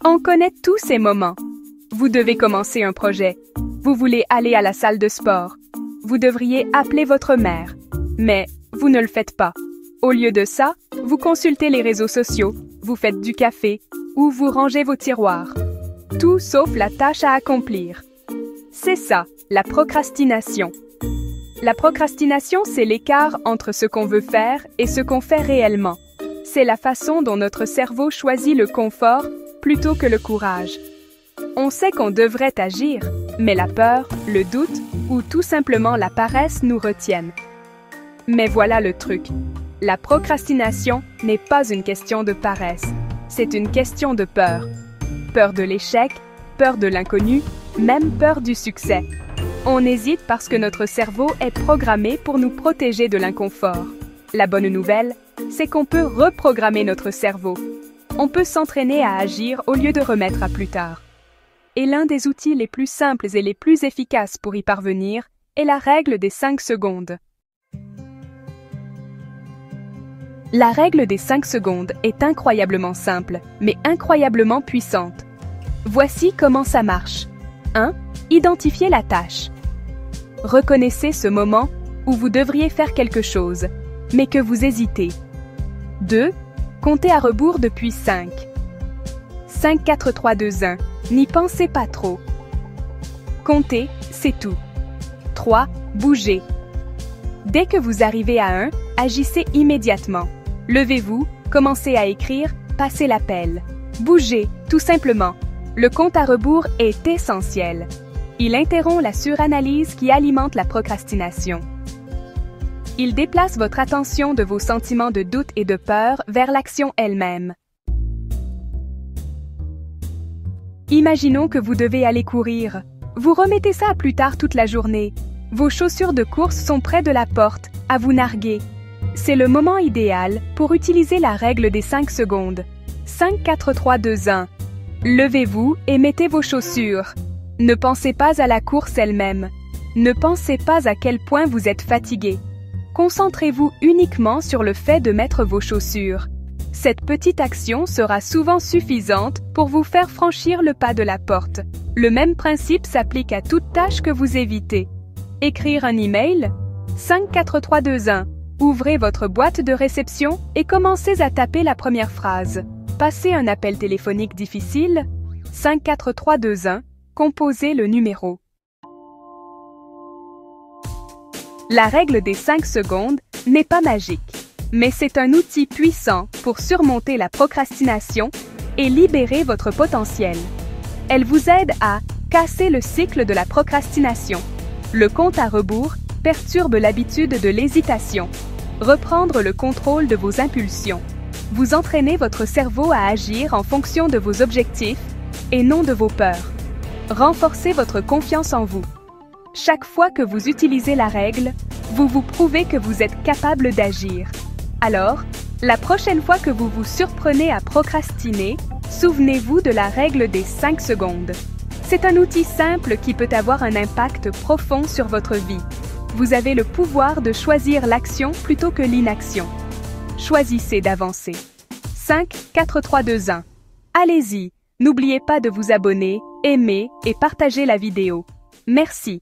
On connaît tous ces moments. Vous devez commencer un projet. Vous voulez aller à la salle de sport. Vous devriez appeler votre mère. Mais vous ne le faites pas. Au lieu de ça, vous consultez les réseaux sociaux, vous faites du café ou vous rangez vos tiroirs. Tout sauf la tâche à accomplir. C'est ça, la procrastination. La procrastination, c'est l'écart entre ce qu'on veut faire et ce qu'on fait réellement. C'est la façon dont notre cerveau choisit le confort plutôt que le courage. On sait qu'on devrait agir, mais la peur, le doute ou tout simplement la paresse nous retiennent. Mais voilà le truc. La procrastination n'est pas une question de paresse, c'est une question de peur. Peur de l'échec, peur de l'inconnu, même peur du succès. On hésite parce que notre cerveau est programmé pour nous protéger de l'inconfort. La bonne nouvelle, c'est qu'on peut reprogrammer notre cerveau. On peut s'entraîner à agir au lieu de remettre à plus tard. Et l'un des outils les plus simples et les plus efficaces pour y parvenir est la règle des 5 secondes. La règle des 5 secondes est incroyablement simple, mais incroyablement puissante. Voici comment ça marche. 1. Identifiez la tâche. Reconnaissez ce moment où vous devriez faire quelque chose, mais que vous hésitez. 2. Comptez à rebours depuis 5. 5, 4, 3, 2, 1. N'y pensez pas trop. Comptez, c'est tout. 3. Bougez. Dès que vous arrivez à 1, agissez immédiatement. Levez-vous, commencez à écrire, passez l'appel. Bougez, tout simplement. Le compte à rebours est essentiel. Il interrompt la suranalyse qui alimente la procrastination. Il déplace votre attention de vos sentiments de doute et de peur vers l'action elle-même. Imaginons que vous devez aller courir. Vous remettez ça à plus tard toute la journée. Vos chaussures de course sont près de la porte, à vous narguer. C'est le moment idéal pour utiliser la règle des 5 secondes. 5, 4, 3, 2, 1. Levez-vous et mettez vos chaussures. Ne pensez pas à la course elle-même. Ne pensez pas à quel point vous êtes fatigué. Concentrez-vous uniquement sur le fait de mettre vos chaussures. Cette petite action sera souvent suffisante pour vous faire franchir le pas de la porte. Le même principe s'applique à toute tâche que vous évitez. Écrire un email? 5, 4, 3, 2, 1. Ouvrez votre boîte de réception et commencez à taper la première phrase. Passez un appel téléphonique difficile? 5, 4, 3, 2, 1. Composez le numéro. La règle des 5 secondes n'est pas magique, mais c'est un outil puissant pour surmonter la procrastination et libérer votre potentiel. Elle vous aide à casser le cycle de la procrastination. Le compte à rebours perturbe l'habitude de l'hésitation. Reprendre le contrôle de vos impulsions. Vous entraînez votre cerveau à agir en fonction de vos objectifs et non de vos peurs. Renforcez votre confiance en vous. Chaque fois que vous utilisez la règle, vous vous prouvez que vous êtes capable d'agir. Alors, la prochaine fois que vous vous surprenez à procrastiner, souvenez-vous de la règle des 5 secondes. C'est un outil simple qui peut avoir un impact profond sur votre vie. Vous avez le pouvoir de choisir l'action plutôt que l'inaction. Choisissez d'avancer. 5, 4, 3, 2, 1. Allez-y, n'oubliez pas de vous abonner, aimer et partager la vidéo. Merci.